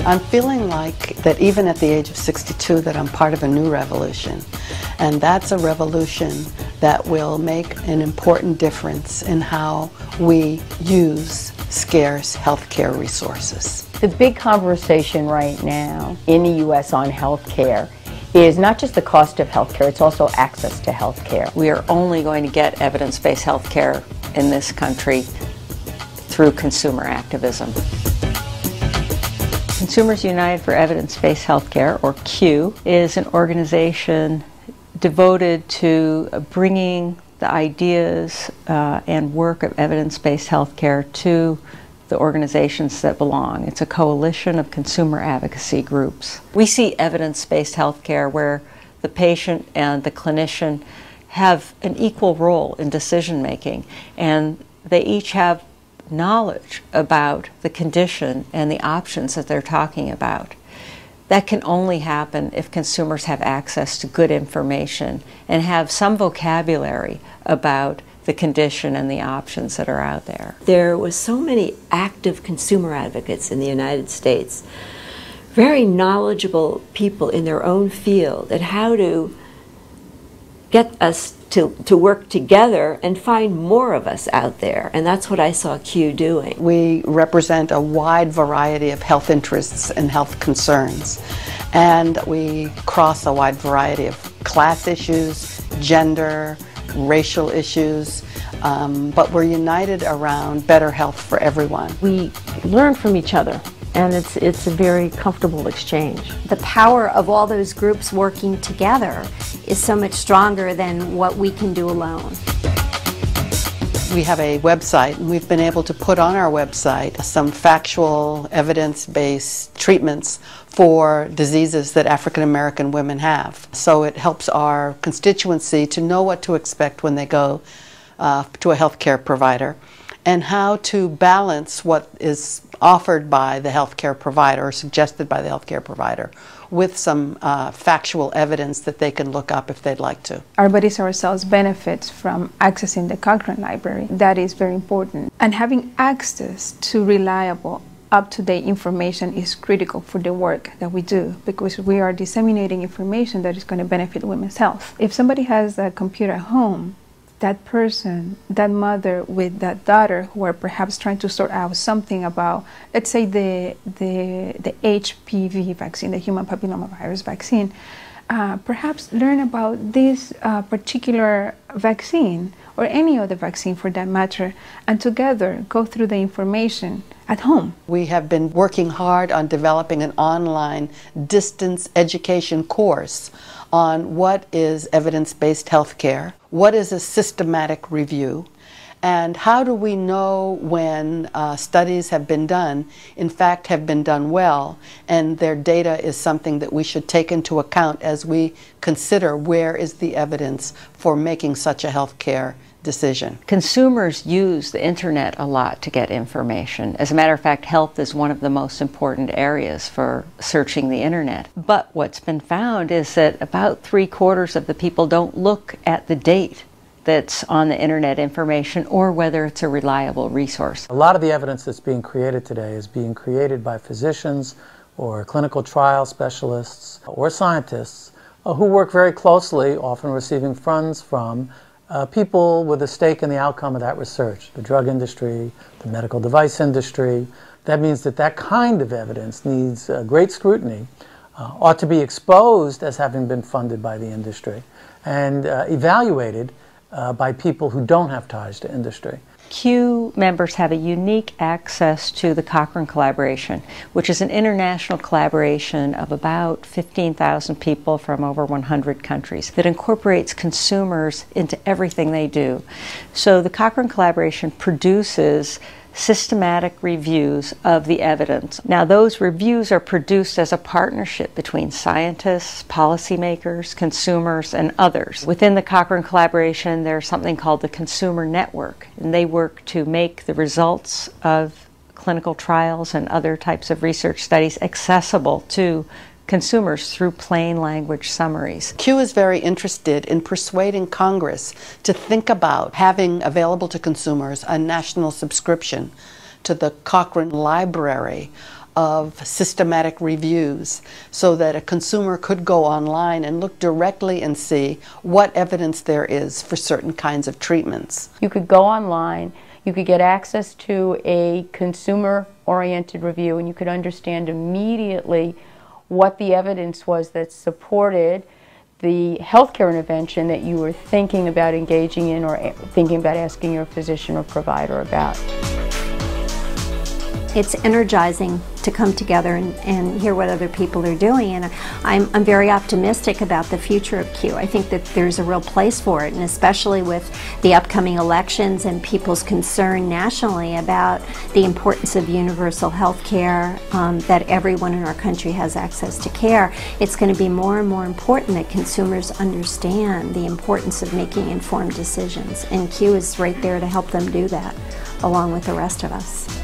I'm feeling like that even at the age of 62 that I'm part of a new revolution. And that's a revolution that will make an important difference in how we use scarce healthcare resources. The big conversation right now in the U.S. on healthcare is not just the cost of healthcare, it's also access to healthcare. We are only going to get evidence-based healthcare in this country through consumer activism. Consumers United for Evidence-Based Healthcare, or CUE, is an organization devoted to bringing the ideas and work of evidence-based healthcare to the organizations that belong. It's a coalition of consumer advocacy groups. We see evidence-based healthcare where the patient and the clinician have an equal role in decision-making, and they each have knowledge about the condition and the options that they're talking about. That can only happen if consumers have access to good information and have some vocabulary about the condition and the options that are out there. There was so many active consumer advocates in the United States, very knowledgeable people in their own field at how to get us to work together and find more of us out there. And that's what I saw CUE doing. We represent a wide variety of health interests and health concerns. And we cross a wide variety of class issues, gender, racial issues, but we're united around better health for everyone. We learn from each other, and it's a very comfortable exchange. The power of all those groups working together is so much stronger than what we can do alone. We have a website, and we've been able to put on our website some factual, evidence-based treatments for diseases that African American women have. So it helps our constituency to know what to expect when they go to a healthcare provider, and how to balance what is offered by the healthcare provider or suggested by the healthcare provider with some factual evidence that they can look up if they'd like to. Our bodies ourselves benefits from accessing the Cochrane library. That is very important. And having access to reliable, up-to-date information is critical for the work that we do, because we are disseminating information that is going to benefit women's health. If somebody has a computer at home, that person, that mother with that daughter who are perhaps trying to sort out something about, let's say the HPV vaccine, the human papillomavirus vaccine, perhaps learn about this particular vaccine or any other vaccine for that matter, and together go through the information at home. We have been working hard on developing an online distance education course on what is evidence-based healthcare, what is a systematic review, and how do we know when studies have been done, in fact have been done well, and their data is something that we should take into account as we consider where is the evidence for making such a healthcare decision. Consumers use the internet a lot to get information. As a matter of fact, health is one of the most important areas for searching the internet. But what's been found is that about 3/4 of the people don't look at the date that's on the internet information or whether it's a reliable resource. A lot of the evidence that's being created today is being created by physicians or clinical trial specialists or scientists who work very closely, often receiving funds from people with a stake in the outcome of that research, the drug industry, the medical device industry. That means that that kind of evidence needs great scrutiny, ought to be exposed as having been funded by the industry, and evaluated by people who don't have ties to industry. CUE members have a unique access to the Cochrane collaboration, which is an international collaboration of about 15,000 people from over 100 countries that incorporates consumers into everything they do. So the Cochrane collaboration produces systematic reviews of the evidence. Now those reviews are produced as a partnership between scientists, policymakers, consumers, and others. Within the Cochrane collaboration there's something called the Consumer Network, and they work to make the results of clinical trials and other types of research studies accessible to consumers through plain language summaries. CUE is very interested in persuading Congress to think about having available to consumers a national subscription to the Cochrane Library of systematic reviews so that a consumer could go online and look directly and see what evidence there is for certain kinds of treatments. You could go online, you could get access to a consumer-oriented review, and you could understand immediately what the evidence was that supported the healthcare intervention that you were thinking about engaging in or thinking about asking your physician or provider about. It's energizing to come together and hear what other people are doing, and I'm very optimistic about the future of Q. I think that there's a real place for it, and especially with the upcoming elections and people's concern nationally about the importance of universal health care, that everyone in our country has access to care. It's going to be more and more important that consumers understand the importance of making informed decisions, and Q is right there to help them do that, along with the rest of us.